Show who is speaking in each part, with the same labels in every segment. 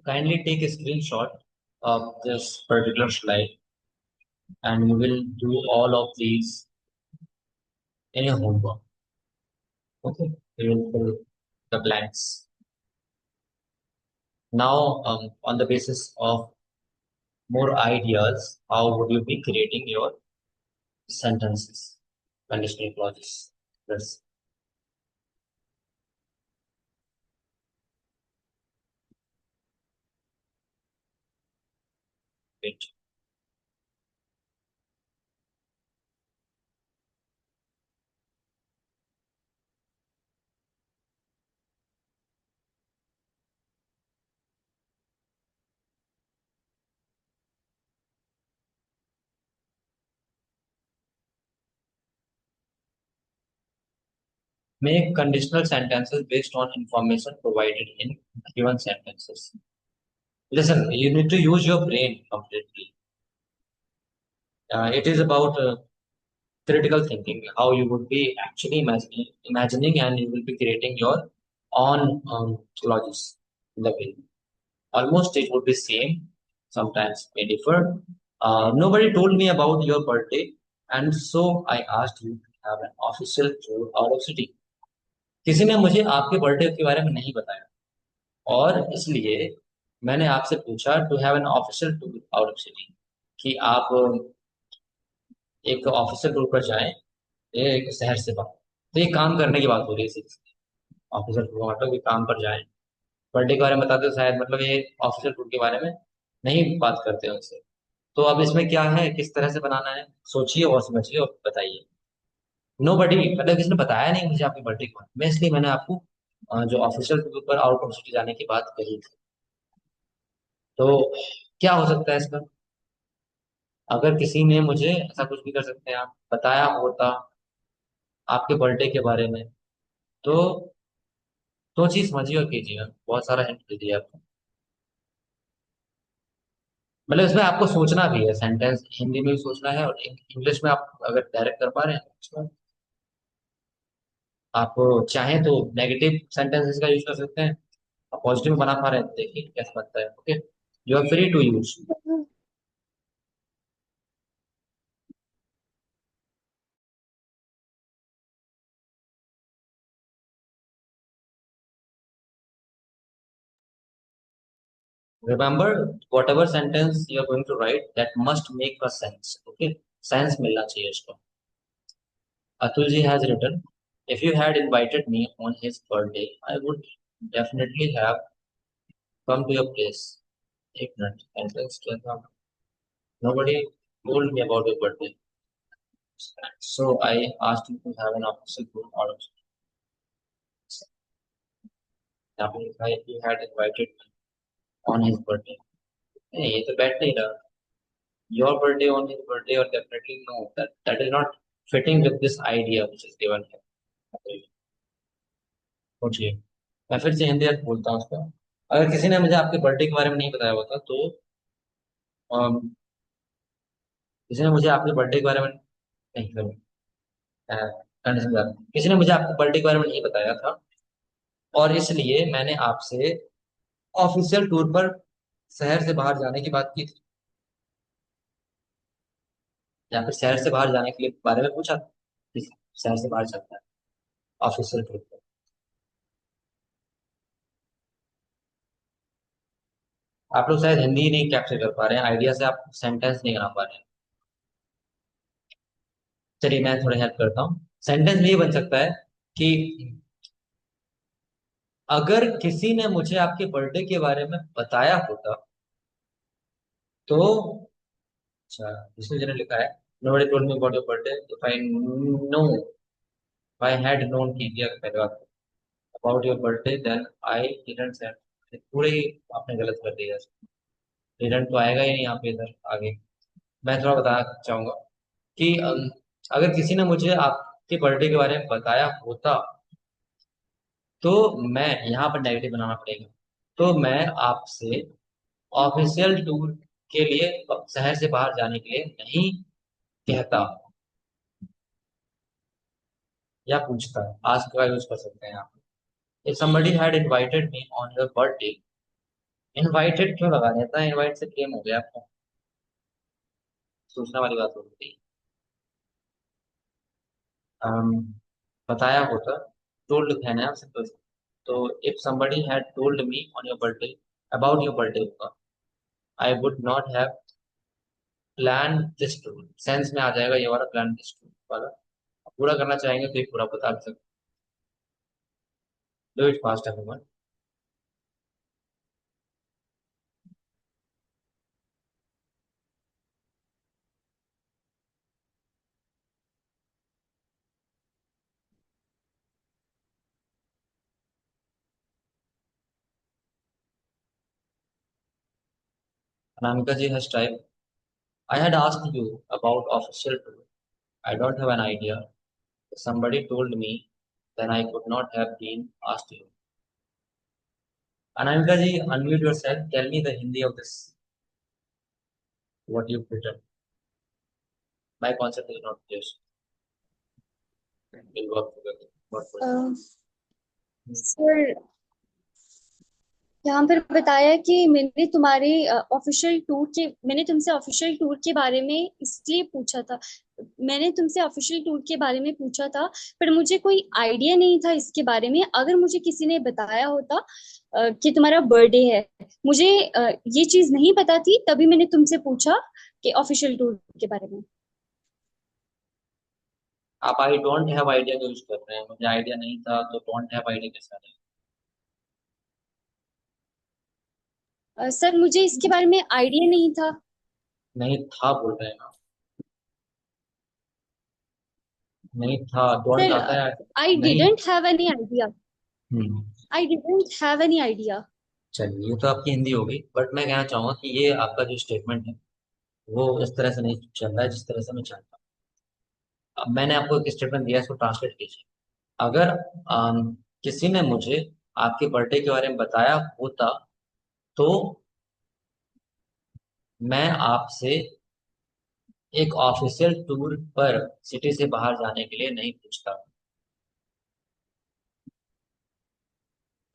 Speaker 1: Kindly take a screenshot of this particular slide and you will do all of these in your homework. Okay, you will fill the blanks. Now, on the basis of more ideas, how would you be creating your sentences, conditional clauses? Let's wait. Make conditional sentences based on information provided in given sentences. Listen, you need to use your brain completely. It is about critical thinking, how you would be actually imagining and you will be creating your own clauses in the will. Almost it would be same, sometimes may differ. Nobody told me about your birthday, and so I asked you to have an official tour out of city. किसी ने मुझे आपके birthday के बारे में नहीं बताया और इसलिए मैंने आपसे पूछा to have an official tour out of city कि आप एक ऑफिशियल टूर पर जाएं एक शहर से बाहर। तो ये काम करने की बात हो रही है सीधी। ऑफिशियल टूर मतलब कि काम पर जाएं। बर्थडे के बारे में बताते हो शायद मतलब ये ऑफिशियल टूर के बारे में नहीं बात करते हैं उनसे। तो अब इसमें क्या है किस तरह से बनाना है सोचिए और समझिए और बताइए। नो बडी मतलब किसने बताया नहीं मुझे आपके बर्थडे के बारे में इसलिए मैंने आपको जो ऑफिशियल टूर पर आउट ऑफ सिटी जाने की बात कही थी। तो क्या हो सकता है इसका। अगर किसी ने मुझे ऐसा कुछ भी कर सकते हैं आप बताया होता आपके बर्थडे के बारे में तो सोचिए समझिए और कीजिए बहुत सारा हिंट दे दिया आपको। मतलब इसमें आपको सोचना भी है सेंटेंस हिंदी में भी सोचना है और इंग्लिश में आप अगर डायरेक्ट कर पा रहे हैं तो अच्छा। आप चाहें तो नेगेटिव सेंटेंसेस का यूज कर सकते हैं। आप पॉजिटिव बना पा रहे हैं तो देखिए कैसा लगता है। Okay you are free to use. Remember whatever sentence you are going to write that must make a sense. Okay sense मिलना चाहिए इसको। Atul ji has written if you had invited me on his birthday I would definitely have come to your place। एक minute sentence क्या था। Nobody told me about your birthday so I asked you to have an official tour out of यहाँ पे लिखा है if you had invited me on his birthday। नहीं ये तो बैठ नहीं रहा। Your birthday on his birthday or definitely no that is not fitting with this idea which is given here। सोचिए मैं फिर से हिंदी अर्थ बोलता हूँ उसका। अगर किसी ने मुझे आपके बर्थडे के बारे में नहीं बताया होता तो अम, किसी ने मुझे आपके बर्थडे के बारे में नहीं करो कंडीशन बता किसी ने मुझे आपके बर्थडे के बारे में नहीं बताया था और इसलिए मैंने आपसे ऑफिशियल टूर पर शहर से बाहर जाने की बात की थी या फिर शहर से बाहर जाने के लिए बारे में पूछा था कि शहर से बाहर चलता है ऑफिशियल टूर पर। आप लोग शायद हिंदी ही नहीं कैप्चर कर पा रहे हैं आइडिया से आप सेंटेंस नहीं बना पा रहे हैं। चलिए मैं थोड़ा हेल्प करता हूँ। सेंटेंस में ये बन सकता है कि अगर किसी ने मुझे आपके बर्थडे के बारे में बताया होता तो अच्छा इसमें जरा लिखा है nobody told me about your birthday if I know if I had known की दिया पहले बात about your birthday then I didn't send। पूरे ही आपने गलत कर दिया। didn't तो आएगा ही नहीं यहाँ पे इधर आगे। मैं थोड़ा बताना चाहूंगा कि अगर किसी ने मुझे आपके बर्थडे के बारे में बताया होता तो मैं यहाँ पर नेगेटिव बनाना पड़ेगा। तो मैं आपसे ऑफिशियल टूर के लिए शहर से बाहर जाने के लिए नहीं कहता या पूछता। आस्क का यूज कर सकते हैं आप। If somebody had invited me on your birthday invited क्यों लगा देता है? इनवाइट से क्लेम हो गया आपको। सोचने वाली बात हो गई। अम, बताया होता। टोल्ड है ना सिंपल। तो if somebody had told me on your birthday about your birthday होगा, I would not have planned this tour। Sense में आ जाएगा ये वाला, प्लान दिस टूर वाला। पूरा करना चाहेंगे तो ये पूरा बता भी सकते। Do it fast everyone. Anamika ji has typed, I had asked you about official tour। I don't have an idea। If somebody told me, then I could not have been asked you। Anamika ji, unmute yourself, tell me the Hindi of this, what you've written। My concept is not clear। We'll work together। Work for it।
Speaker 2: Sir, यहाँ पर बताया कि मैंने तुमसे official tour के बारे में इसलिए पूछा था। मैंने तुमसे ऑफिशियल टूर के बारे में पूछा था, पर मुझे कोई आइडिया नहीं था इसके बारे में। अगर मुझे किसी ने बताया होता कि तुम्हारा बर्थडे है, मुझे ये चीज नहीं पता थी, तभी मैंने तुमसे पूछा कि ऑफिशियल टूर के बारे में।
Speaker 1: आप I don't have idea use कर रहे हैं, मुझे आइडिया नहीं था तो डोंट हैव आइडिया कैसा है?
Speaker 2: सर, मुझे इसके बारे में आइडिया नहीं था।
Speaker 1: नहीं था बोल रहे हैं ना। नहीं था, डोंट
Speaker 2: सर,
Speaker 1: आता है।
Speaker 2: आई
Speaker 1: नहीं।
Speaker 2: Didn't have any idea.
Speaker 1: Hmm.
Speaker 2: I didn't have any idea.
Speaker 1: चलिए, ये तो आपकी हिंदी होगी, बट मैं कहना चाहूंगा कि ये आपका जो स्टेटमेंट है वो इस तरह से नहीं चल रहा है जिस तरह से मैं चाहता हूँ। अब मैंने आपको एक स्टेटमेंट दिया है, इसको ट्रांसलेट कीजिए। अगर किसी ने मुझे आपके बर्थडे के बारे में बताया होता तो मैं आपसे एक ऑफिशियल टूर पर सिटी से बाहर जाने के लिए नहीं पूछता।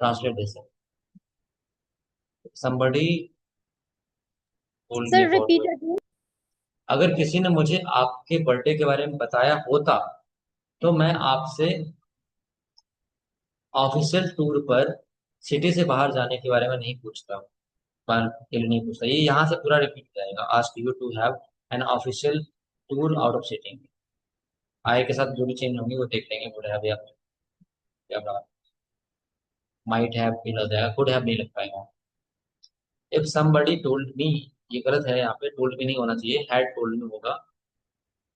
Speaker 1: Translate this. somebody told me
Speaker 2: sir,
Speaker 1: about
Speaker 2: repeat
Speaker 1: it।
Speaker 2: Again.
Speaker 1: अगर किसी ने मुझे आपके बर्थडे के बारे में बताया होता तो मैं आपसे ऑफिशियल टूर पर सिटी से बाहर जाने के बारे में नहीं पूछता। पर के लिए नहीं पूछता, ये यहाँ से पूरा रिपीट जाएगा। Ask you to have an official tour out of city. I के साथ जो भी चेंज होंगी वो देख लेंगे। वुड हैव या माइट हैव भी लग जाएगा, कुड हैव नहीं लग पाएगा। इफ somebody told me, ये गलत है, यहाँ पे टोल्ड मी नहीं होना चाहिए, हैड टोल्ड मी होगा।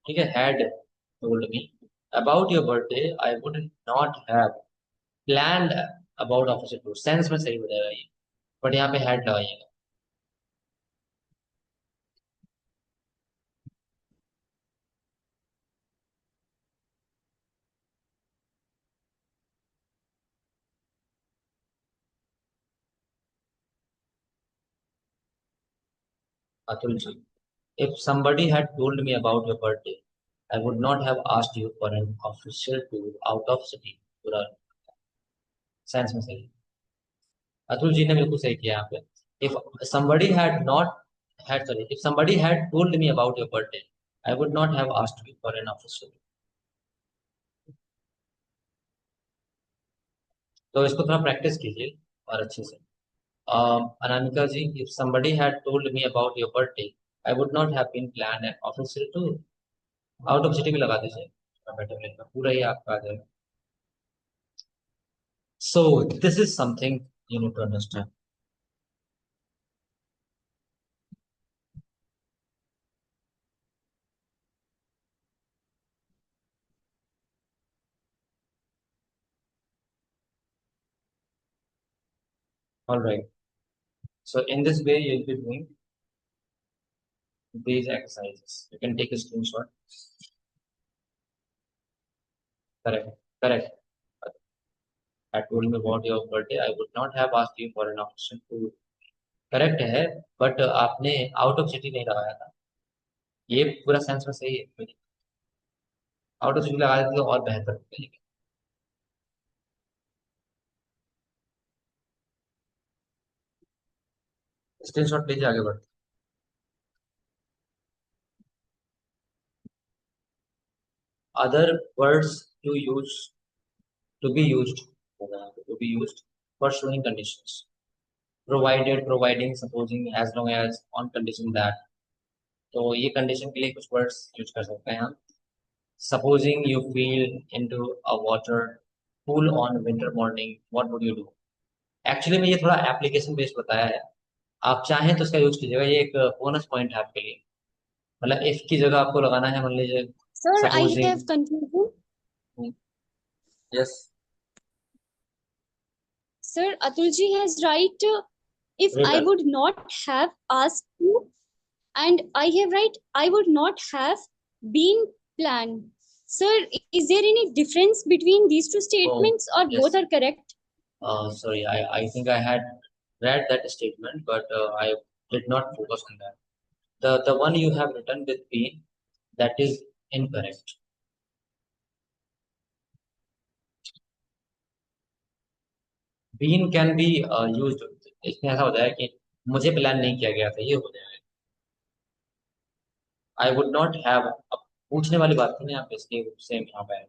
Speaker 1: ठीक है, had told me about your birthday I would not have planned about official tour. Sense में सही हो जाएगा ये, बट यहाँ पे हैड लगाइएगा। Atul ji, if somebody had told me about your birthday I would not have asked you for an official tour out of city। पूरा sense में सही। अतुल जी ने बिल्कुल सही किया यहाँ पे। If somebody had not had sorry if somebody had told me about your birthday I would not have asked you for an official। तो इसको थोड़ा प्रैक्टिस कीजिए और अच्छे से। अनामिका जी, if somebody had told me about your birthday I would not have been planned an official tour। Out of city भी लगा दीजिए, बेटर रहेगा, पूरा ही आपका आ जाएगा। So this is something you need to understand। All right, so in this way you'll be doing these exercises, you can take a screenshot। Correct, correct। I told me about your birthday I would not have asked you for an official tour। Correct है, but आपने out of city नहीं लगाया था। ये पूरा sense में सही है। आउट ऑफ सिटी लगा देते तो और बेहतर होता। स्क्रीनशॉट लीजिए, आगे बढ़ते other words you use to be used, to be used for showing conditions, provided, providing, supposing, as long as, on condition that. तो ये कंडीशन के लिए कुछ वर्ड्स यूज कर सकते हैं हम। Supposing you feel into a water cool on winter morning, what would you do. Actually में ये थोड़ा एप्लीकेशन बेस्ड बताया है, आप चाहें तो इसका यूज कीजिएगा, ये एक बोनस पॉइंट है आपके लिए। मतलब इफ की जगह आपको लगाना है, मान लीजिए
Speaker 2: Sir, I
Speaker 1: supposing.
Speaker 2: have confusion.
Speaker 1: Yes.
Speaker 2: Sir, Atulji has right. If I
Speaker 1: return.
Speaker 2: would not have asked you, and I have right, I would not have been planned. Sir, is there any difference between these two
Speaker 1: oh
Speaker 2: statements, or
Speaker 1: yes,
Speaker 2: both are correct?
Speaker 1: sorry, I think I had read that statement, but I did not focus on that. The one you have written with B, that is incorrect. Been can be used, इसमें ऐसा होता है कि मुझे plan नहीं किया गया था, ये हो जाएगा। आई वुड नॉट हैव, अब पूछने वाली बात थी ना यहाँ पे, इसलिए सेम यहाँ पे है।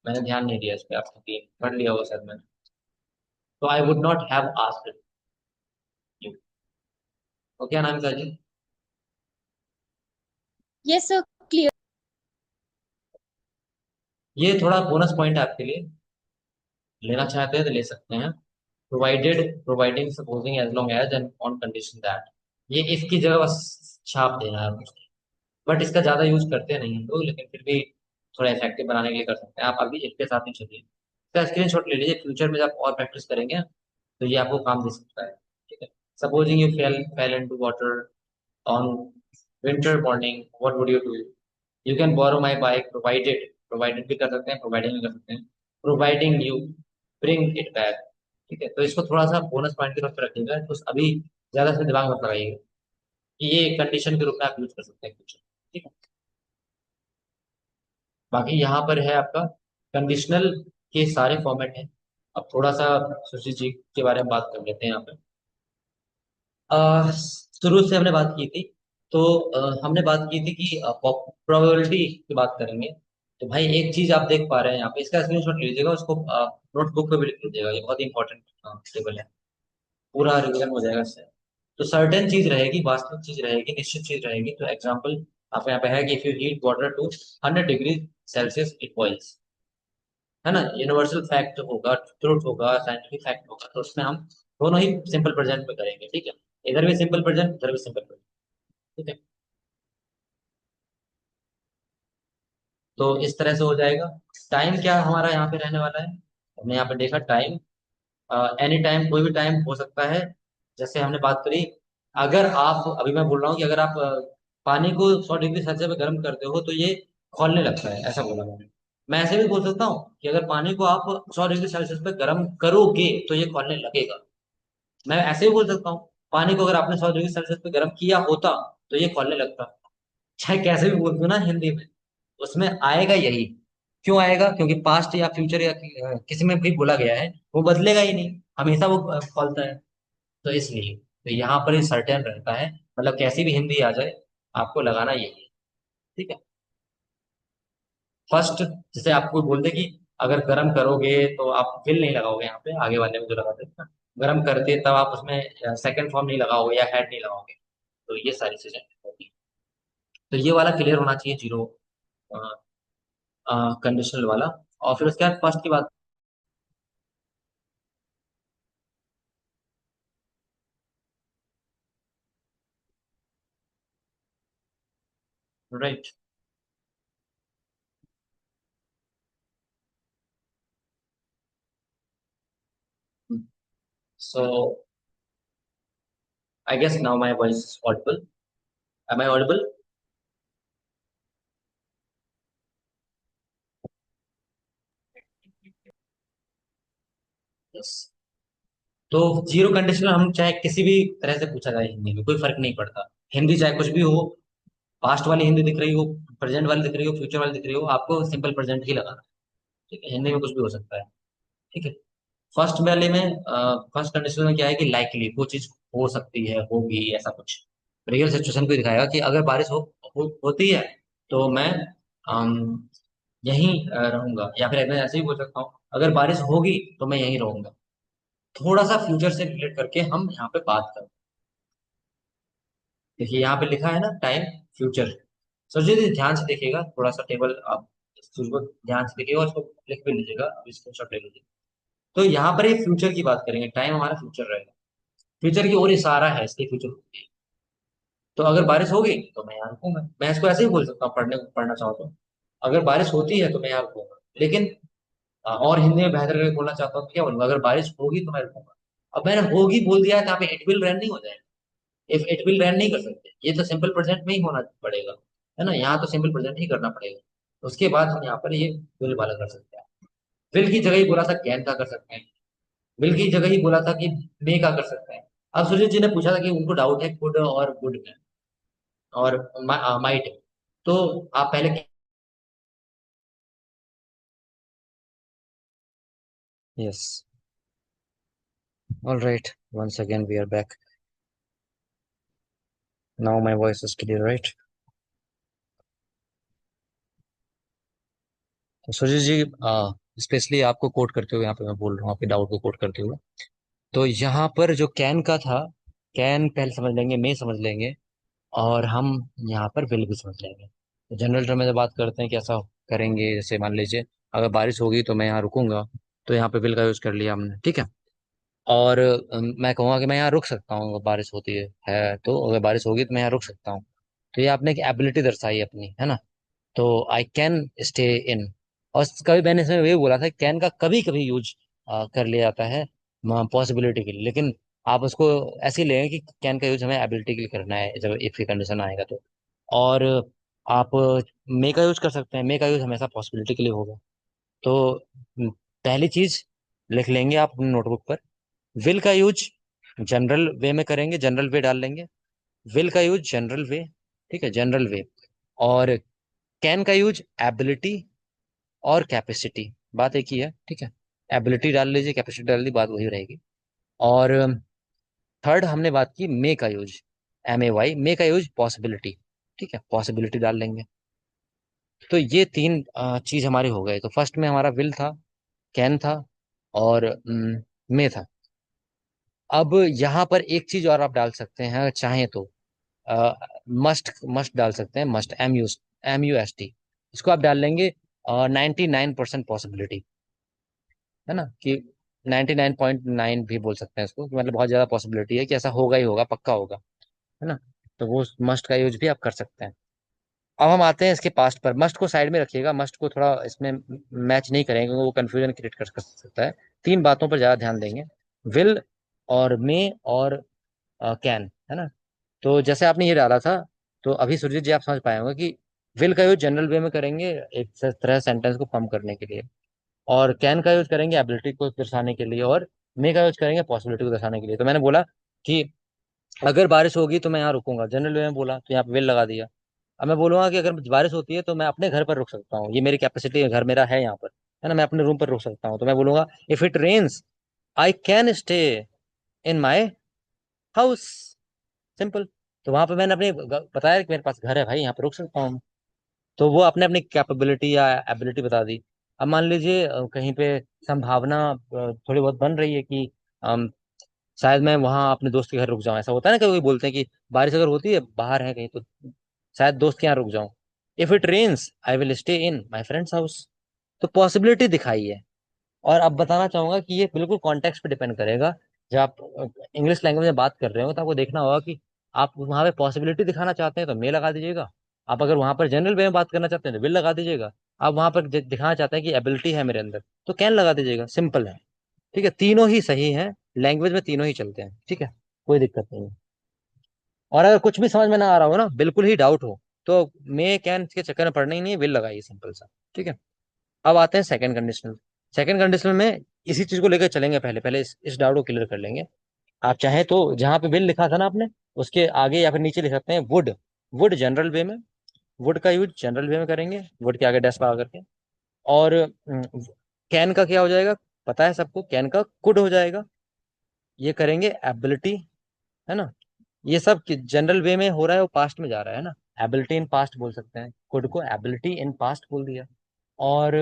Speaker 1: मैंने ध्यान नहीं दिया इस पे, आपने तीन पढ़ लिया होगा सर मैंने। तो I would not have asked you. तो क्या नाम है सर जी?
Speaker 2: Yes, sir, clear.
Speaker 1: ये थोड़ा बोनस पॉइंट है आपके लिए, लेना चाहते हैं तो ले सकते हैं। Provided, providing, supposing, as long as, and on condition that. ये इसकी जगह बस छाप देना है आपको। बट इसका ज्यादा यूज करते नहीं हम लोग, लेकिन फिर भी थोड़ा इफेक्टिव बनाने के लिए कर सकते हैं। आप अभी इसके साथ ही चलिए, इसका स्क्रीनशॉट ले लीजिए, फ्यूचर में जब और प्रैक्टिस करेंगे तो ये आपको काम दे सकता है। ठीक है। Supposing you fell into water on winter morning, what would you do. You can borrow my bike, provided, provided भी कर सकते हैं, प्रोवाइडिंग भी कर सकते हैं, providing you bring it back. ठीक है, तो इसको थोड़ा सा बोनस पॉइंट की तरफ रखिएगा, तो अभी ज्यादा से दिमाग मत लगाइएगा कि ये कंडीशन के रूप में आप यूज कर सकते हैं कुछ। ठीक है। बाकी यहाँ पर है आपका कंडीशनल के सारे फॉर्मेट हैं। अब थोड़ा सा सुशी जी के बारे में बात कर लेते हैं यहाँ पे। शुरू से हमने बात की थी, तो हमने बात की थी कि प्रोबेबिलिटी की बात करेंगे। तो भाई एक चीज आप देख पा रहे हैं यहाँ पे, इसका स्क्रीनशॉट लीजिएगा, उसको नोटबुक पे भी लिख लीजिएगा, ये बहुत इंपॉर्टेंट टेबल है, पूरा रिवीजन हो जाएगा इससे। तो सर्टेन चीज रहेगी, वास्तविक चीज रहेगी, निश्चित चीज रहेगी। तो एग्जाम्पल आपको यहाँ पे है कि if you heat water to 100 degree Celsius it boils, है ना। यूनिवर्सल फैक्ट होगा, ट्रूथ होगा, साइंटिफिक फैक्ट होगा, तो उसमें हम दोनों ही सिंपल प्रेजेंट में करेंगे। ठीक है, इधर भी सिंपल प्रेजेंट, इधर भी सिंपल प्रेजेंट। ठीक है, तो इस तरह से हो जाएगा। टाइम क्या हमारा यहाँ पे रहने वाला है, हमने यहाँ पे देखा टाइम, एनी टाइम, कोई भी टाइम हो सकता है। जैसे हमने बात करी, अगर आप, अभी मैं बोल रहा हूँ कि अगर आप पानी को 100 डिग्री सेल्सियस पे गर्म करते हो तो ये खौलने लगता है, ऐसा बोला मैंने। मैं ऐसे भी बोल सकता हूँ कि अगर पानी को आप 100 डिग्री सेल्सियस पे गर्म करोगे तो ये खौलने लगेगा। मैं ऐसे भी बोल सकता हूँ, पानी को अगर आपने 100 डिग्री सेल्सियस पे गर्म किया होता तो ये खौलने लगता। चाहे कैसे भी बोल दो ना हिंदी में, उसमें आएगा यही। क्यों आएगा? क्योंकि पास्ट या फ्यूचर या किसी में भी बोला गया है, वो बदलेगा ही नहीं, हमेशा वो खोलता है। तो इसलिए तो यहाँ पर ये सर्टेन रहता है, मतलब कैसी भी हिंदी आ जाए आपको लगाना यही है। ठीक है। फर्स्ट, जैसे आपको बोल दे कि अगर गर्म करोगे तो आप विल नहीं लगाओगे, यहाँ पे आगे वाले में जो लगाते हैं ना, गर्म करते तब आप उसमें सेकंड फॉर्म नहीं लगाओगे या हेड नहीं लगाओगे। तो ये सारी चीजें होगी। तो ये वाला क्लियर होना चाहिए, जीरो कंडीशनल वाला। और फिर उसके बाद फर्स्ट की बात। Right. So I guess now my voice is audible. Am I audible? Yes. तो जीरो कंडीशनल हम चाहे किसी भी तरह से पूछा जाए हिंदी में, कोई फर्क नहीं पड़ता। हिंदी चाहे कुछ भी हो, पास्ट वाली हिंदी दिख रही हो, प्रेजेंट वाली दिख रही हो, फ्यूचर वाली दिख रही हो, आपको सिंपल प्रेजेंट ही लगाना है। ठीक है, हिंदी में कुछ भी हो सकता है। ठीक है। फर्स्ट वाले में, फर्स्ट कंडीशन में क्या है कि लाइकली वो चीज हो सकती है, होगी, ऐसा कुछ। रियल सिचुएशन को दिखाएगा कि अगर बारिश होती है तो मैं अम, यहीं रहूंगा, या फिर मैं ऐसे ही बोल सकता हूँ अगर बारिश होगी तो मैं यहीं रहूंगा। थोड़ा सा फ्यूचर से रिलेट करके हम यहाँ पे बात करें। देखिए यहाँ पे लिखा है ना, टाइम, फ्यूचर। सोचिए जी, ध्यान से देखिएगा, थोड़ा सा टेबल आप इस चीज को ध्यान से देखिएगा और इसको लिख भी लीजिएगा, अब स्क्रीनशॉट ले लीजिए। तो यहाँ पर ये फ्यूचर की बात करेंगे, टाइम हमारा फ्यूचर रहेगा। फ्यूचर की ओर इशारा है, इसके फ्यूचर। तो अगर बारिश होगी तो मैं यहाँ रुकूंगा, मैं इसको ऐसे ही बोल सकता हूँ, पढ़ना चाहूँ तो। अगर बारिश होती है तो मैं यहाँ रुकूंगा, लेकिन और हिंदी में बेहतर करके बोलना चाहता हूँ तो क्या बोलूंगा, अगर बारिश होगी तो मैं रुकूंगा। अब मैंने होगी बोल दिया है तो यहाँ पे इट विल रैन नहीं हो जाएगा। इफ इट विल रैन नहीं कर सकते, ये तो सिंपल प्रेजेंट में ही होना पड़ेगा, है ना, यहाँ तो सिंपल प्रेजेंट ही करना पड़ेगा। उसके बाद हम यहाँ पर ये विल वाला कर सकते हैं। विल की जगह ही बोला था कैन का कर सकते हैं। विल की जगह ही बोला था कि मे का कर सकते हैं। अब सुजीत जी ने पूछा था कि उनको डाउट है कुड और गुड में, और माइट। तो आप पहले।
Speaker 3: Yes, all right, once again we are back. Now my voice is clear, right? तो सुजीत जी, स्पेशली आपको कोट करते हुए यहाँ पे मैं बोल रहा हूँ, आपके डाउट को कोट करते हुए। तो यहाँ पर जो कैन का था, कैन पहले समझ लेंगे, मे समझ लेंगे, और हम यहाँ पर विल भी समझ लेंगे। तो जनरल टर्म में जब बात करते हैं कि ऐसा करेंगे, जैसे मान लीजिए अगर बारिश होगी तो मैं यहाँ रुकूंगा, तो यहाँ पे विल का यूज कर लिया हमने, ठीक है। और मैं कहूँगा कि मैं यहाँ रुक सकता हूँ अगर बारिश होती है तो, अगर बारिश होगी तो मैं यहाँ रुक सकता हूँ। तो ये आपने एक एबिलिटी दर्शाई अपनी, है ना। तो आई कैन स्टे इन। और कभी मैंने इसमें ये बोला था, कैन का कभी कभी यूज कर लिया जाता है पॉसिबिलिटी के लिए, लेकिन आप उसको ऐसे ही लेंगे कि कैन का यूज हमें एबिलिटी के लिए करना है जब इफ की कंडीशन आएगा तो। और आप मे का यूज कर सकते हैं, मे का यूज हमेशा पॉसिबिलिटी के लिए होगा। तो पहली चीज लिख लेंगे आप अपनी नोटबुक पर, विल का यूज जनरल वे में करेंगे, जनरल वे डाल लेंगे। विल का यूज जनरल वे, ठीक है, जनरल वे। और कैन का यूज एबिलिटी और कैपेसिटी, बात एक ही है, ठीक है। एबिलिटी डाल लीजिए, कैपेसिटी डाल दी, बात वही रहेगी। और थर्ड हमने बात की मे का यूज, MAY, मे का यूज पॉसिबिलिटी, ठीक है, पॉसिबिलिटी डाल लेंगे। तो ये तीन चीज हमारे हो गए। तो फर्स्ट में हमारा विल था, कैन था, और मे था। अब यहाँ पर एक चीज और आप डाल सकते हैं चाहें तो, मस्ट, मस्ट डाल सकते हैं, मस्ट, MUST। इसको आप डाल लेंगे 99% पॉसिबिलिटी, है ना, कि 99.9 भी बोल सकते हैं इसको, कि मतलब बहुत ज्यादा पॉसिबिलिटी है कि ऐसा होगा ही होगा, पक्का होगा, है ना। तो वो मस्ट का यूज भी आप कर सकते हैं। अब हम आते हैं इसके पास्ट पर। मस्ट को साइड में रखिएगा, मस्ट को थोड़ा इसमें मैच नहीं करेंगे क्योंकि वो कंफ्यूजन क्रिएट कर सकता है। तीन बातों पर ज्यादा ध्यान देंगे, विल और मे और कैन, है ना। तो जैसे आपने ये डाला था, तो अभी सुरजीत जी आप समझ पाए होंगे कि विल का यूज जनरल वे में करेंगे एक तरह सेंटेंस को फॉर्म करने के लिए, और कैन का यूज करेंगे एबिलिटी को दर्शाने के लिए, और मे का यूज करेंगे पॉसिबिलिटी को दर्शाने के लिए। तो मैंने बोला कि अगर बारिश होगी तो मैं यहाँ रुकूंगा, जनरल वे में बोला तो यहाँ पे विल लगा दिया। अब मैं बोलूंगा कि अगर बारिश होती है तो मैं अपने घर पर रुक सकता हूँ, ये मेरी कैपेसिटी है, घर मेरा है यहाँ पर, है ना, मैं अपने रूम पर रुक सकता हूँ, तो मैं बोलूंगा if it rains I can stay in my house, simple. तो वहां पे मैंने अपने बताया कि मेरे पास घर है भाई, यहाँ पे रुक सकता हूँ। तो वो अपने अपनी कैपेबिलिटी या एबिलिटी बता दी। अब मान लीजिए कहीं पे संभावना थोड़ी बहुत बन रही है कि शायद मैं वहाँ अपने दोस्त के घर रुक जाऊं, ऐसा होता है ना, कभी बोलते हैं कि बारिश अगर होती है, बाहर है कहीं, तो शायद दोस्त के यहाँ रुक जाऊं। If it rains I will stay in my friends house. तो पॉसिबिलिटी दिखाई है। और अब बताना चाहूंगा कि ये बिल्कुल कॉन्टेक्स्ट पे डिपेंड करेगा। जब आप इंग्लिश लैंग्वेज में बात कर रहे हो तो आपको देखना होगा कि आप वहां पे पॉसिबिलिटी दिखाना चाहते हैं तो मे लगा दीजिएगा। आप अगर वहां पर जनरल वे में बात करना चाहते हैं तो विल लगा दीजिएगा। आप वहां पर दिखाना चाहते हैं कि एबिलिटी है मेरे अंदर, तो कैन लगा दीजिएगा, सिंपल है। ठीक है, तीनों ही सही है, लैंग्वेज में तीनों ही चलते हैं, ठीक है, कोई दिक्कत नहीं है। और अगर कुछ भी समझ में ना आ रहा हो ना, बिल्कुल ही डाउट हो, तो मे कैन के चक्कर में पड़ना ही नहीं है, विल लगाइए, सिंपल सा, ठीक है। अब आते हैं सेकंड कंडीशनल। सेकंड कंडीशनल में इसी चीज को लेकर चलेंगे, पहले पहले इस डाउट को क्लियर कर लेंगे। आप चाहें तो जहां पे विल लिखा था ना आपने, उसके आगे या फिर नीचे लिख सकते हैं वुड। वुड जनरल वे में, वुड का यूज जनरल वे में करेंगे, वुड के आगे डैश लगा करके। और कैन का क्या हो जाएगा, पता है सबको, कैन का कुड हो जाएगा। ये करेंगे एबिलिटी है ना। ये सब जनरल वे में हो रहा है, वो पास्ट में जा रहा है ना। एबिलिटी इन पास्ट बोल सकते हैं, कुड को एबिलिटी इन पास्ट बोल दिया। और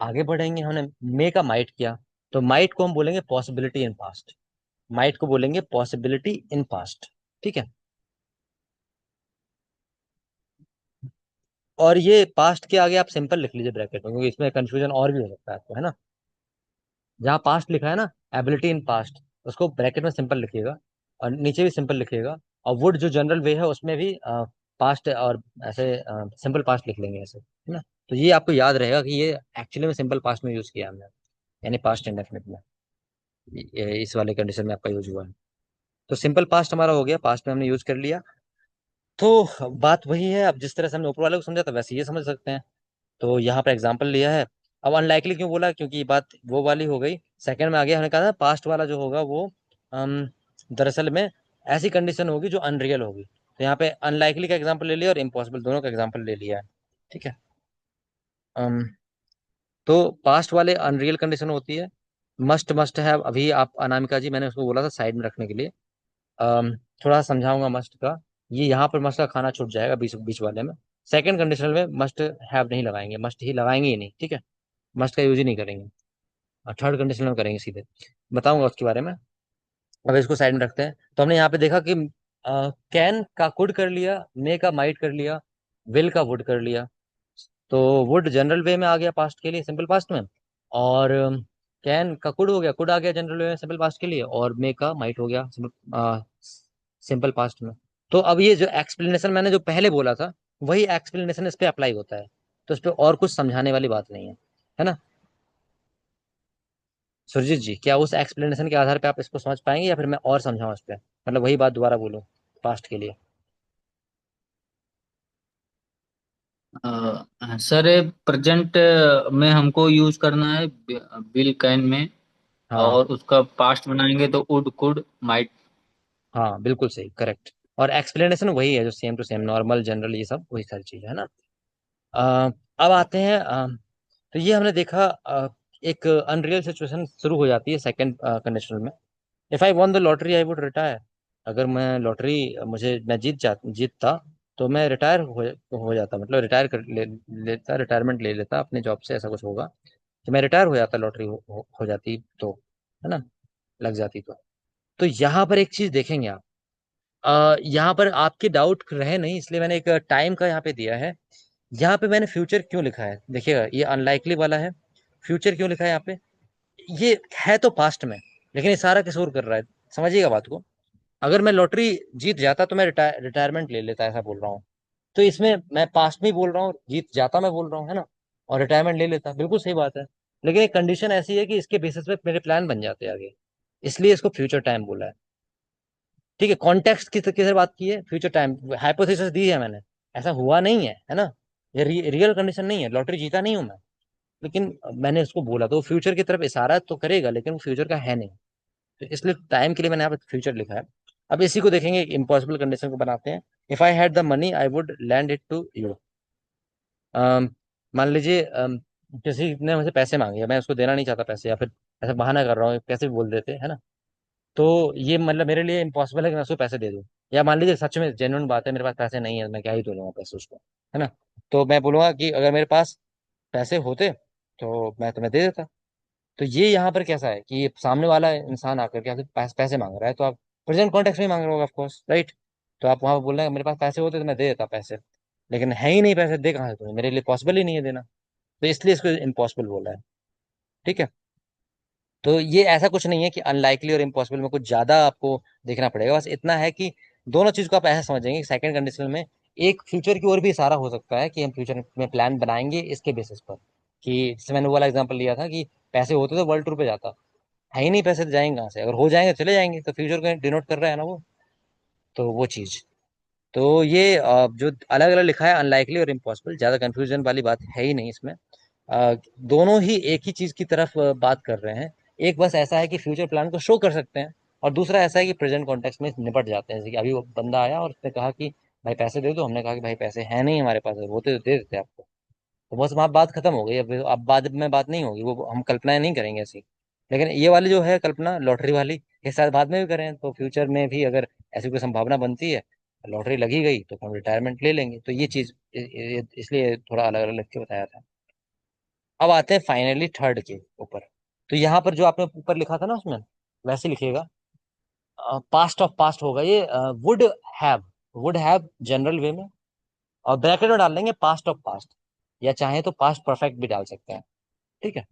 Speaker 3: आगे बढ़ेंगे, हमने मे का माइट किया, तो माइट को हम बोलेंगे पॉसिबिलिटी इन पास्ट। माइट को बोलेंगे पॉसिबिलिटी इन पास्ट। ठीक है। और ये पास्ट के आगे आप सिंपल लिख लीजिए ब्रैकेट में, क्योंकि इसमें कंफ्यूजन और भी हो सकता है आपको, है ना। जहाँ पास्ट लिखा है ना, एबिलिटी इन पास्ट, उसको ब्रैकेट में सिंपल लिखिएगा, और नीचे भी सिंपल लिखिएगा। और वुड जो जनरल वे है उसमें भी पास्ट और ऐसे सिंपल पास्ट लिख लेंगे ऐसे, है ना। तो ये आपको याद रहेगा कि ये एक्चुअली में सिंपल पास्ट में यूज किया हमने, यानी पास्ट इंडेफिनिट में। इस वाले कंडीशन में आपका यूज हुआ है। तो सिंपल पास्ट हमारा हो गया, पास्ट में हमने यूज कर लिया। तो बात वही है, अब जिस तरह से हमने ऊपर वाले को समझा था वैसे ये समझ सकते हैं। तो यहाँ पर एग्जाम्पल लिया है। अब अनलाइकली क्यों बोला, क्योंकि ये बात वो वाली हो गई। सेकंड में आ गया, हमने कहा था पास्ट वाला जो होगा वो दरअसल में ऐसी कंडीशन होगी जो अनरियल होगी। तो यहाँ पे अनलाइकली का एग्जाम्पल ले लिया और इम्पॉसिबल दोनों का एग्जाम्पल ले लिया है। ठीक है। अम, तो पास्ट वाले अनरियल कंडीशन होती है। मस्ट मस्ट है, अभी आप अनामिका जी, मैंने उसको बोला था साइड में रखने के लिए। थोड़ा समझाऊंगा मस्ट का। ये यहाँ पर मस्ट का खाना छूट जाएगा बीच बीच वाले में। सेकंड कंडीशन में मस्ट हैव नहीं लगाएंगे, मस्ट ही लगाएंगे ही नहीं, ठीक है। मस्ट का यूज ही नहीं करेंगे, और थर्ड कंडीशन में करेंगे सीधे। बताऊंगा उसके बारे में। अब इसको साइड में रखते हैं। तो हमने यहाँ पे देखा कि कैन का कुड कर लिया, मे का माइट कर लिया, विल का वुड कर लिया। तो वुड जनरल वे में आ गया पास्ट के लिए, सिंपल पास्ट में। और कैन का कुड हो गया, कुड आ गया जनरल वे में सिंपल पास्ट के लिए, और मे का माइट हो गया सिंपल पास्ट में। तो अब ये जो एक्सप्लेनेशन मैंने जो पहले बोला था, वही एक्सप्लेनेशन इस पे अप्लाई होता है। तो इस पे और कुछ समझाने वाली बात नहीं है ना। सुरजीत जी, क्या उस एक्सप्लेनेशन के आधार पे आप इसको समझ पाएंगे, या फिर मैं और समझाऊं इस पे, मतलब वही बात दोबारा बोलूं पास्ट के लिए।
Speaker 4: सर प्रेजेंट में हमको यूज करना है बिल कैन में,
Speaker 3: हाँ
Speaker 4: और उसका पास्ट बनाएंगे तो वुड कुड माइट।
Speaker 3: हाँ, बिल्कुल सही, करेक्ट। और एक्सप्लेनेशन वही है जो same to same, normal general ये सब वही सारी चीज है ना। अ, अब आते हैं, तो ये हमने देखा, एक अनरियल सिचुएशन शुरू हो जाती है सेकंड कंडीशनल में। If I one the lottery I would retire. अगर मैं लॉटरी, मुझे मैं जीतता, तो मैं रिटायर हो जाता, मतलब रिटायर लेता, रिटायरमेंट ले लेता अपने जॉब से, ऐसा कुछ होगा कि मैं रिटायर हो जाता, लॉटरी हो जाती तो, है ना, लग जाती तो यहाँ पर एक चीज देखेंगे आप। यहाँ पर आपके डाउट रहे नहीं, इसलिए मैंने एक टाइम का यहाँ पे दिया है। यहाँ पे मैंने फ्यूचर क्यों लिखा है, देखिएगा, ये अनलाइकली वाला है। फ्यूचर क्यों लिखा है यहाँ पे, ये है तो पास्ट में, लेकिन ये सारा किशोर कर रहा है। समझिएगा बात को। अगर मैं लॉटरी जीत जाता तो मैं रिटायरमेंट ले लेता, ऐसा बोल रहा हूँ। तो इसमें मैं पास्ट में ही बोल रहा हूँ, जीत जाता मैं बोल रहा हूँ, है ना। और रिटायरमेंट ले लेता, बिल्कुल सही बात है। लेकिन एक कंडीशन ऐसी है कि इसके बेसिस पे मेरे प्लान बन जाते हैं आगे, इसलिए इसको फ्यूचर टाइम बोला है। ठीक है, कॉन्टेक्स्ट किस बात की है, फ्यूचर टाइम हाइपोथेसिस दी है मैंने। ऐसा हुआ नहीं है ना। ये रियल कंडीशन नहीं है, लॉटरी जीता नहीं हूं मैं, लेकिन मैंने इसको बोला तो फ्यूचर की तरफ इशारा तो करेगा, लेकिन वो फ्यूचर का है नहीं। तो इसलिए टाइम के लिए मैंने यहाँ पे फ्यूचर लिखा है। अब इसी को देखेंगे, इम्पॉसिबल कंडीशन को बनाते हैं। If I had the money I would lend it to you. मान लीजिए, किसी ने मुझे पैसे मांगे, मैं उसको देना नहीं चाहता पैसे, या फिर ऐसा बहाना कर रहा हूँ, पैसे भी बोल देते है ना। तो ये मतलब मेरे लिए इम्पॉसिबल है कि मैं उसको पैसे दे दूं। या मान लीजिए सच में जेन्युइन बात है, मेरे पास पैसे नहीं है, मैं क्या ही दूंगा पैसे उसको, है ना। तो मैं बोलूंगा कि अगर मेरे पास पैसे होते तो मैं तुम्हें दे देता। तो ये यहाँ पर कैसा है कि ये सामने वाला इंसान आकर के आपसे पैसे मांग रहा है, तो आप प्रेजेंट कॉन्टेक्स्ट में ही मांग रहे हो ऑफ कोर्स, राइट। तो आप वहां बोल रहे हैं मेरे पास पैसे होते तो मैं दे देता पैसे, लेकिन है ही नहीं पैसे, दे कहाँ से तुम्हें, मेरे लिए पॉसिबल ही नहीं है देना। तो इसलिए इसको इम्पॉसिबल बोला है। ठीक है। तो ये ऐसा कुछ नहीं है कि अनलाइकली और इम्पॉसिबल में कुछ ज्यादा आपको देखना पड़ेगा, बस इतना है कि दोनों चीज को आप ऐसा समझेंगे कि सेकंड कंडीशन में एक फ्यूचर की ओर भी इशारा हो सकता है कि हम फ्यूचर में प्लान बनाएंगे इसके बेसिस पर। कि जैसे मैंने वो वाला एग्जांपल लिया था कि पैसे होते तो वर्ल्ड टूर पे जाता, है ही नहीं पैसे, तो जाएंगे कहाँ से, अगर हो जाएंगे चले जाएंगे, तो फ्यूचर को डिनोट कर रहा है ना वो। तो वो चीज, तो ये जो अलग अलग लिखा है अनलाइकली और इम्पॉसिबल, ज्यादा कंफ्यूजन वाली बात है ही नहीं इसमें। दोनों ही एक ही चीज की तरफ बात कर रहे हैं। एक बस ऐसा है कि फ्यूचर प्लान को शो कर सकते हैं, और दूसरा ऐसा है कि प्रेजेंट कॉन्टेक्स्ट में निपट जाते हैं। जैसे कि अभी वो बंदा आया और उसने कहा कि भाई पैसे दे दो, हमने कहा कि भाई पैसे हैं नहीं हमारे पास, वो तो दे देते आपको। तो बस वहाँ बात खत्म हो गई, अब बाद में बात नहीं होगी, वो हम कल्पनाएं नहीं करेंगे ऐसी। लेकिन ये वाली जो है कल्पना लॉटरी वाली, ये शायद बाद में भी करें, तो फ्यूचर में भी अगर ऐसी कोई संभावना बनती है, लॉटरी लगी गई, तो हम रिटायरमेंट ले लेंगे। तो ये चीज इसलिए थोड़ा अलग अलग के बताया था। अब आते हैं फाइनली थर्ड के ऊपर। तो यहाँ पर जो आपने ऊपर लिखा था ना, उसमें वैसे लिखिएगा। पास्ट ऑफ पास्ट होगा ये, would have, would have general वे में, और ब्रैकेट में डाल देंगे पास्ट ऑफ पास्ट, या चाहे तो पास्ट परफेक्ट भी डाल सकते हैं। ठीक है,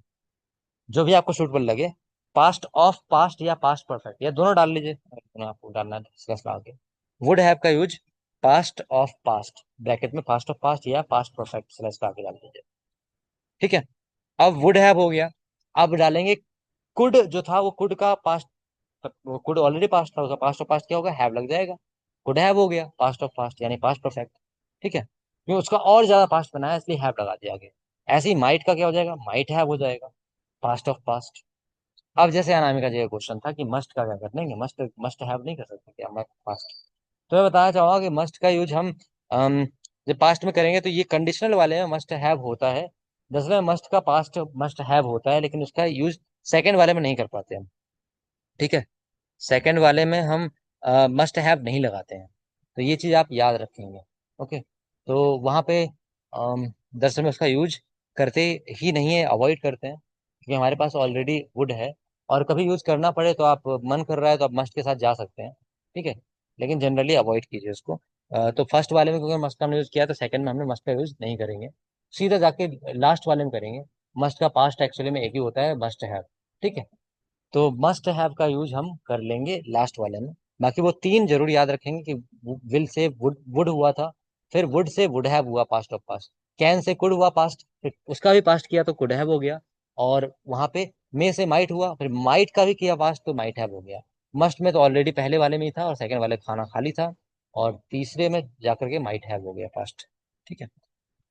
Speaker 3: जो भी आपको सूटेबल लगे। पास्ट ऑफ पास्ट या पास्ट परफेक्ट, या दोनों डाल लीजिए, दोनों आपको डालना है डिस्कस लगा के। वुड हैव का use past of past, bracket में पास्ट ऑफ पास्ट या पास्ट परफेक्ट स्लैश लगा के डाल दीजिए। ठीक है, अब वुड हैव हो गया। अब डालेंगे कुड, जो था वो कुड का पास्ट, वो कुड ऑलरेडी पास्ट था, उसका पास्ट ऑफ पास्ट क्या होगा, हैव लग जाएगा। कुड हैव हो गया पास्ट ऑफ पास्ट, यानी पास्ट परफेक्ट। ठीक है, क्योंकि उसका और ज्यादा पास्ट बनाया इसलिए हैव लगा दिया गया। ऐसे ही माइट का क्या हो जाएगा, माइट हैव हो जाएगा, पास्ट ऑफ पास्ट। अब जैसे अनामिका जी का क्वेश्चन था कि मस्ट का क्या कर देंगे, मस्ट मस्ट हैव नहीं कर सकते क्या, मस्ट पास्ट। तो मैं बताना चाहूंगा कि मस्ट का यूज हम अम, जब पास्ट में करेंगे तो ये कंडीशनल वाले में मस्ट हैव होता है। दरअसल मस्ट का पास्ट मस्ट हैव होता है, लेकिन उसका यूज सेकंड वाले में नहीं कर पाते हम। ठीक है, सेकंड वाले में हम मस्ट हैव नहीं लगाते हैं। तो ये चीज़ आप याद रखेंगे। ओके, तो वहाँ पे दरअसल में उसका यूज करते ही नहीं है, अवॉइड करते हैं, क्योंकि हमारे पास ऑलरेडी वुड है। और कभी यूज करना पड़े तो आप, मन कर रहा है तो आप मस्ट के साथ जा सकते हैं। ठीक है, लेकिन जनरली अवॉइड कीजिए उसको। तो फर्स्ट वाले में क्योंकि मस्ट का हमने यूज किया, तो सेकंड में हमने मस्ट का यूज नहीं करेंगे, सीधा जाके लास्ट वाले में करेंगे। मस्ट का पास्ट एक्चुअली में एक ही होता है, मस्ट हैव। ठीक है, तो मस्ट हैव का यूज हम कर लेंगे लास्ट वाले में। बाकी वो तीन जरूर याद रखेंगे कि विल से वुड वुड हुआ था, फिर वुड से वुड हैव हुआ past of past, can say could हुआ पास्ट, फिर उसका भी पास्ट किया तो कुड हैव हो गया, और वहां पे मे से माइट हुआ, फिर माइट का भी किया पास्ट तो माइट हैव हो गया। मस्ट में तो ऑलरेडी पहले वाले में ही था और सेकंड वाले खाना खाली था, और तीसरे में जाकर के माइट हैव हो गया पास्ट। ठीक है,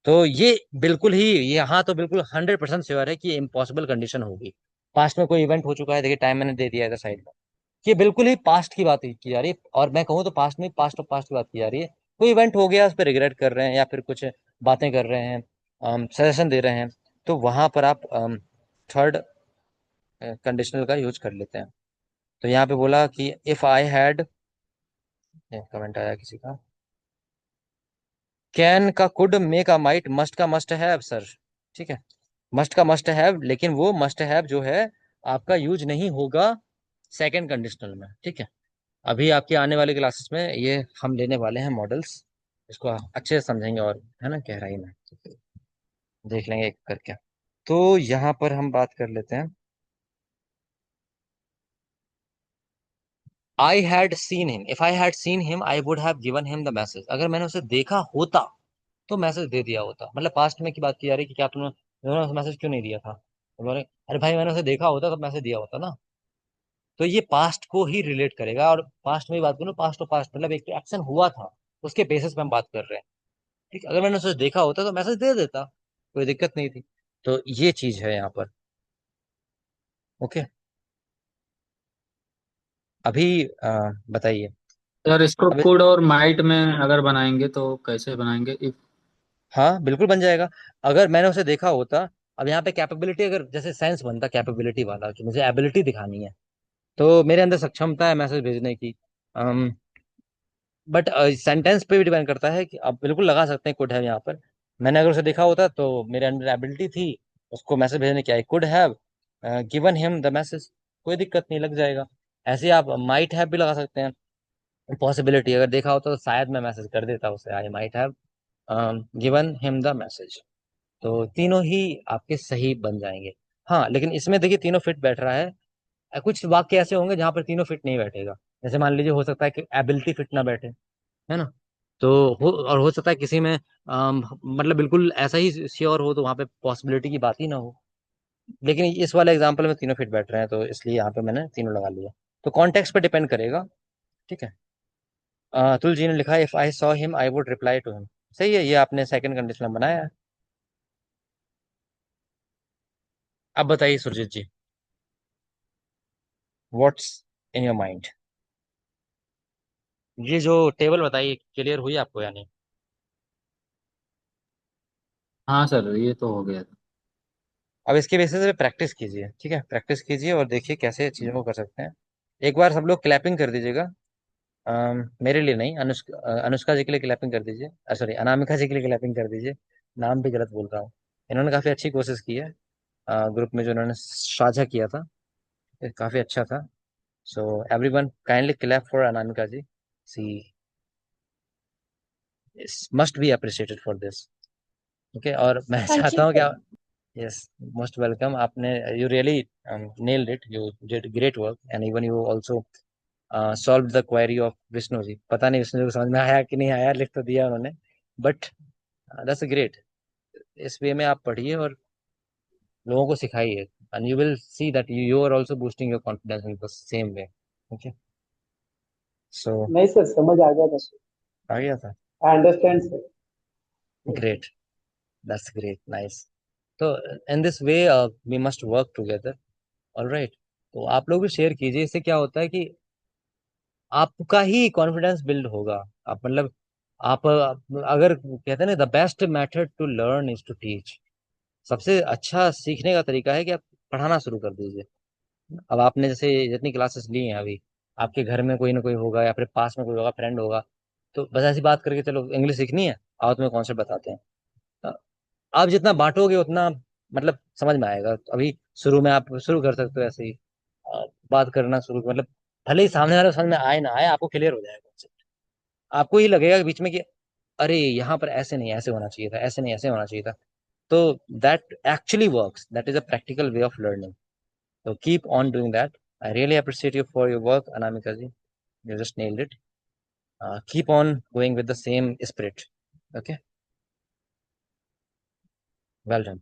Speaker 3: तो ये बिल्कुल ही, यहाँ तो बिल्कुल 100% श्योर है कि ये इम्पॉसिबल कंडीशन होगी। पास्ट में कोई इवेंट हो चुका है, देखिए टाइम मैंने दे दिया है इधर साइड में, ये बिल्कुल ही पास्ट की बात की जा रही है, और मैं कहूँ तो पास्ट में पास्ट ऑफ पास्ट की बात की जा रही है। कोई इवेंट हो गया, उस पर रिग्रेट कर रहे हैं या फिर कुछ बातें कर रहे हैं, सजेशन दे रहे हैं, तो वहां पर आप थर्ड कंडीशनल का यूज कर लेते हैं। तो यहाँ पे बोला कि इफ आई हैड, कमेंट आया किसी का, कैन का कुड, मे का माइट, मस्ट का मस्ट हैव सर। ठीक है, मस्ट का मस्ट हैव, लेकिन वो मस्ट हैव जो है आपका यूज नहीं होगा सेकंड कंडीशनल में। ठीक है, अभी आपके आने वाले क्लासेस में ये हम लेने वाले हैं मॉडल्स, इसको अच्छे से समझेंगे, और है ना गहराई में देख लेंगे एक करके। तो यहाँ पर हम बात कर लेते हैं। I had seen him, if I had seen him I would have given him the message, अगर मैंने उसे देखा होता तो मैसेज दे दिया होता। मतलब पास्ट में की बात की जा रही है कि क्या तुमने मैसेज क्यों नहीं दिया था, तो बोले अरे भाई मैंने उसे देखा होता तो मैसेज दिया होता ना। तो ये पास्ट को ही रिलेट करेगा, और पास्ट में ही बात करूँ, पास्ट और पास्ट मतलब एक एक्शन हुआ था, उसके बेसिस पे हम बात कर रहे हैं। ठीक, अगर मैंने उसे देखा होता तो मैसेज दे देता, कोई दिक्कत नहीं थी। तो ये चीज है यहाँ पर। ओके, अभी बताइए।
Speaker 4: सर इसको
Speaker 3: अब
Speaker 4: कुड और माइट में अगर बनाएंगे तो कैसे बनाएंगे, इफ।
Speaker 3: हाँ बिल्कुल बन जाएगा, अगर मैंने उसे देखा होता। अब यहाँ पे कैपेबिलिटी, अगर जैसे सेंस बनता कैपेबिलिटी वाला कि मुझे एबिलिटी दिखानी है, तो मेरे अंदर सक्षमता है मैसेज भेजने की। बट सेंटेंस पे भी डिपेंड करता है कि आप बिल्कुल लगा सकते हैं कुड हैव यहाँ पर। मैंने अगर उसे देखा होता तो मेरे अंदर एबिलिटी थी उसको मैसेज भेजने की, I could have given him the message, कोई दिक्कत नहीं, लग जाएगा। ऐसे ही आप माइट हैव भी लगा सकते हैं, पॉसिबिलिटी, अगर देखा होता तो शायद मैं मैसेज कर देता उसे, I might have given him the message. तो तीनों ही आपके सही बन जाएंगे। हाँ लेकिन इसमें देखिए तीनों फिट बैठ रहा है। कुछ वाक्य ऐसे होंगे जहां पर तीनों फिट नहीं बैठेगा, जैसे मान लीजिए हो सकता है कि एबिलिटी फिट ना बैठे, है ना। तो और हो सकता है किसी में मतलब बिल्कुल ऐसा ही श्योर हो, तो वहां पे पॉसिबिलिटी की बात ही ना हो। लेकिन इस वाले एग्जांपल में तीनों फिट बैठ रहे हैं, तो इसलिए यहाँ पे मैंने तीनों लगा लिया। तो कॉन्टेक्स्ट पे डिपेंड करेगा। ठीक है, अतुल जी ने लिखा if I saw him I would reply to him, सही है, ये आपने सेकंड कंडीशन में बनाया है। अब बताइए सुरजीत जी, व्हाट्स इन योर माइंड, ये जो टेबल बताइए क्लियर हुई आपको या नहीं।
Speaker 4: हाँ सर, ये तो हो गया था।
Speaker 3: अब इसके बेसिस पे प्रैक्टिस कीजिए, ठीक है, प्रैक्टिस कीजिए और देखिए कैसे चीज़ों को कर सकते हैं। एक बार सब लोग क्लैपिंग कर दीजिएगा। मेरे लिए नहीं, अनुष्का जी के लिए क्लैपिंग कर दीजिए, सॉरी अनामिका जी के लिए क्लैपिंग कर दीजिए। नाम भी गलत बोल रहा हूँ। इन्होंने काफी अच्छी कोशिश की है, ग्रुप में जो इन्होंने साझा किया था, ये काफी अच्छा था। So everyone kindly clap for Anamika ji. She must be appreciated for this. Okay, और मैं
Speaker 2: थैंक यू
Speaker 3: चाहता हूँ कि
Speaker 2: सर।
Speaker 3: आप, यस, मोस्ट वेलकम। आपने, you really nailed it, you did great work, and even you also solve the query of Vishnu ji. पता नहीं विष्णु जी को समझ में आया कि नहीं आया, लिख तो दिया उन्होंने, बट दैट्स ग्रेट। इस वे में आप पढ़िए और लोगों को सिखाइए, and you will see that you are also boosting your confidence in the same way. Okay, so
Speaker 5: नहीं सर, समझ आ गया था सर।
Speaker 3: आ गया था।
Speaker 5: I understand sir.
Speaker 3: Great, that's great, nice. तो in this way we must work together, alright. तो आप लोग भी शेयर कीजिए, इससे क्या होता है कि आपका ही कॉन्फिडेंस बिल्ड होगा। आप मतलब अगर कहते हैं ना, the best method to learn is to teach. सबसे अच्छा सीखने का तरीका है कि आप पढ़ाना शुरू कर दीजिए। अब आपने जैसे जितनी क्लासेस ली हैं अभी, आपके घर में कोई ना कोई होगा या फिर पास में कोई होगा, फ्रेंड होगा, तो बस ऐसी बात करके, चलो इंग्लिश सीखनी है, आओ तुम्हें कॉन्सेप्ट बताते हैं। अ, आप जितना बांटोगे उतना मतलब समझ में आएगा। तो अभी शुरू में आप शुरू कर सकते हो ऐसे ही, बात करना शुरू, मतलब भले ही सामने वाले को समझ में आए ना आए, आपको क्लियर हो जाएगा concept। आपको ही लगेगा बीच में कि अरे यहाँ पर ऐसे नहीं, ऐसे होना चाहिए था, ऐसे नहीं, ऐसे होना चाहिए था। तो that actually works, that is a practical way of learning. So keep on doing that. I really appreciate you for your work, Anamika ji. You just nailed it. Keep on going with the same spirit. Okay, well done.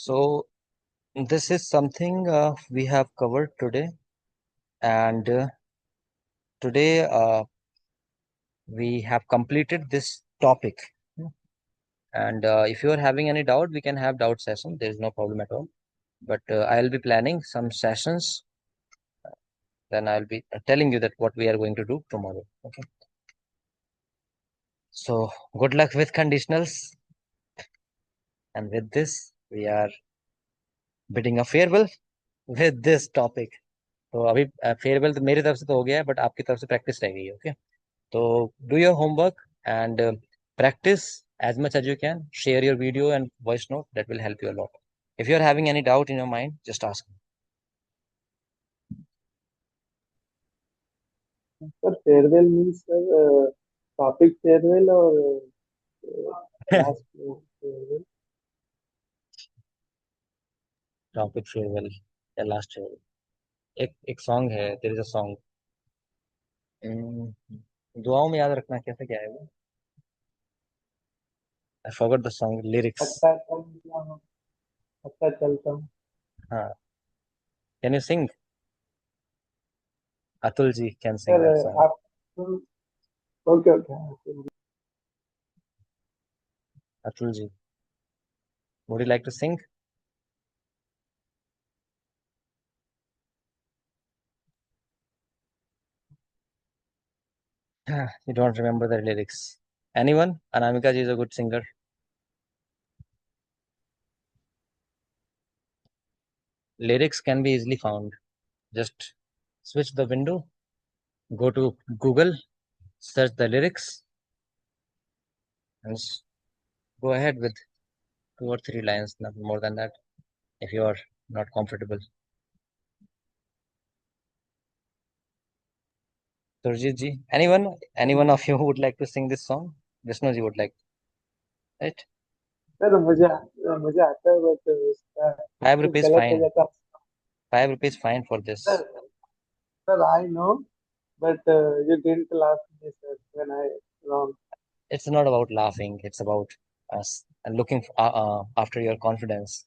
Speaker 3: So this is something we have covered today, and today we have completed this topic. And if you are having any doubt, we can have doubt session. There is no problem at all. But I'll be planning some sessions. Then I'll be telling you that what we are going to do tomorrow. Okay. So good luck with conditionals. And with this, we are bidding a farewell with this topic. तो अभी farewell तो मेरी तरफ से तो हो गया है, बट आपकी तरफ से प्रैक्टिस रह गई है। ओके, तो do your homework and practice as much as you can. Share your video and voice note. That will help you a lot. If you are having any doubt in your mind, just ask me.
Speaker 5: Sir farewell means sir topic farewell और class farewell.
Speaker 3: Topic farewell या last farewell, एक एक song है, there is a song. दुआओं में याद रखना, कैसे क्या है वो, I forgot the song lyrics.
Speaker 5: अच्छा चलता हूँ।
Speaker 3: हाँ, can you sing? Atul ji can sing
Speaker 5: sir
Speaker 3: that song.
Speaker 5: आप, okay okay.
Speaker 3: Atul ji, would you like to sing? You don't remember the lyrics. Anyone? Anamika ji is a good singer. Lyrics can be easily found. Just switch the window, go to Google, search the lyrics, and go ahead with 2 or 3 lines, nothing more than that, if you are not comfortable. Surjit ji, anyone of you who would like to sing this song? Vishnu ji would like, right?
Speaker 5: Sir मुझे आता है but उसका
Speaker 3: Five
Speaker 5: कुछ
Speaker 3: rupees
Speaker 5: गलत हो
Speaker 3: fine.
Speaker 5: जाता।
Speaker 3: 5 rupees fine for
Speaker 5: sir
Speaker 3: this.
Speaker 5: Sir I know but you didn't last me sir when I wrong.
Speaker 3: It's not about laughing. It's about us and looking after your confidence.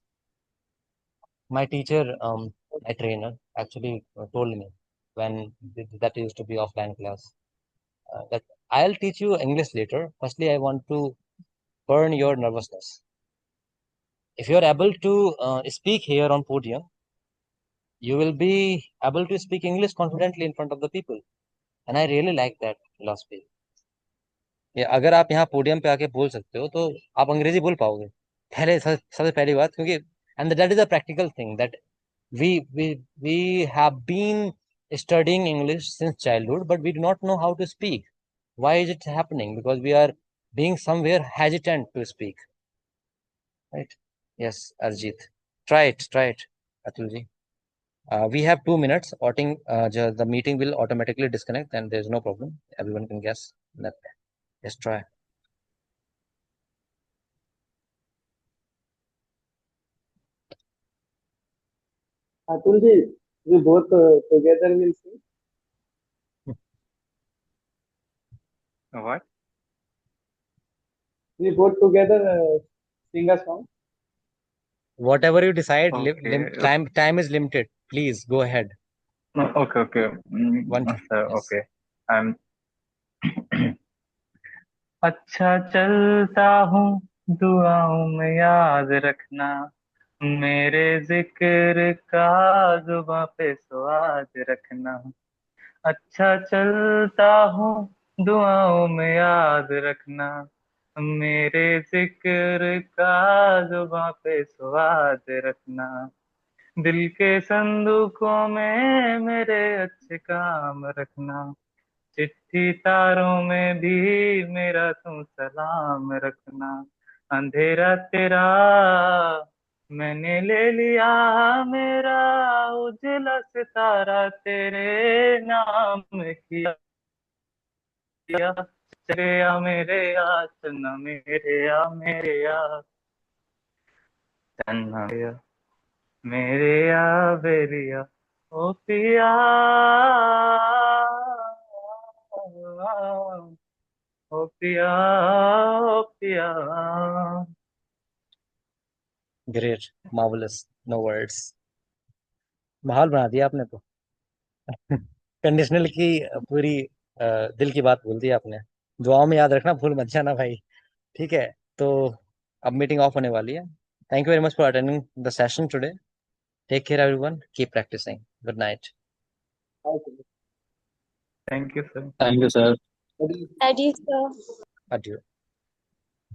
Speaker 3: My teacher, my trainer, actually told me when that used to be offline class, that I'll teach you English later. Firstly, I want to burn your nervousness. If you're able to speak here on podium, you will be able to speak English confidently in front of the people. And I really like that philosophy. अगर आप यहाँ podium पे आके बोल सकते हो, तो आप अंग्रेजी बोल पाओगे। सबसे पहली बात, क्योंकि And that is a practical thing, that we have been studying English since childhood, but we do not know how to speak. Why is it happening? Because we are being somewhere hesitant to speak, right? Yes, Arjit. Try it, Atulji. We have 2 minutes. The meeting will automatically disconnect, and there's no problem. Everyone can guess that. Yes, try.
Speaker 5: Atulji, we both together will sing.
Speaker 6: What?
Speaker 5: We both together sing a song.
Speaker 3: Whatever you decide,
Speaker 6: Okay.
Speaker 3: time is limited. Please go ahead.
Speaker 6: No, okay.
Speaker 3: One,
Speaker 6: Sir,
Speaker 3: yes.
Speaker 6: okay. I'm अच्छा चलता हूँ, दुआओं में याद रखना, मेरे जिक्र का जुबां पे स्वाद रखना। अच्छा चलता हूँ, दुआओं में याद रखना, मेरे जिक्र का जुबां पे स्वाद रखना। दिल के संदूकों में मेरे अच्छे काम रखना, चिट्ठी तारों में भी मेरा तू सलाम रखना। अंधेरा तेरा मैंने ले लिया, मेरा उजला सितारा तेरे नाम किया। चले आ मेरे या चन्ना मेरे या मेरे या चन्ना मेरे या बेरिया ओ पिया ओ पिया ओ पिया।
Speaker 3: Great, marvellous, no words. माहौल बना दिया आपने तो। कंडीशनल की पूरी दिल की बात बोल दी आपने। दुआओं में याद रखना, भूल मत जाना भाई। ठीक है, तो अब मीटिंग ऑफ होने वाली है। Thank you very much for attending the session today. Take care everyone, keep practising. Good night.
Speaker 6: Thank you sir.
Speaker 4: Thank you sir.
Speaker 5: Very
Speaker 2: That is the
Speaker 3: Adieu.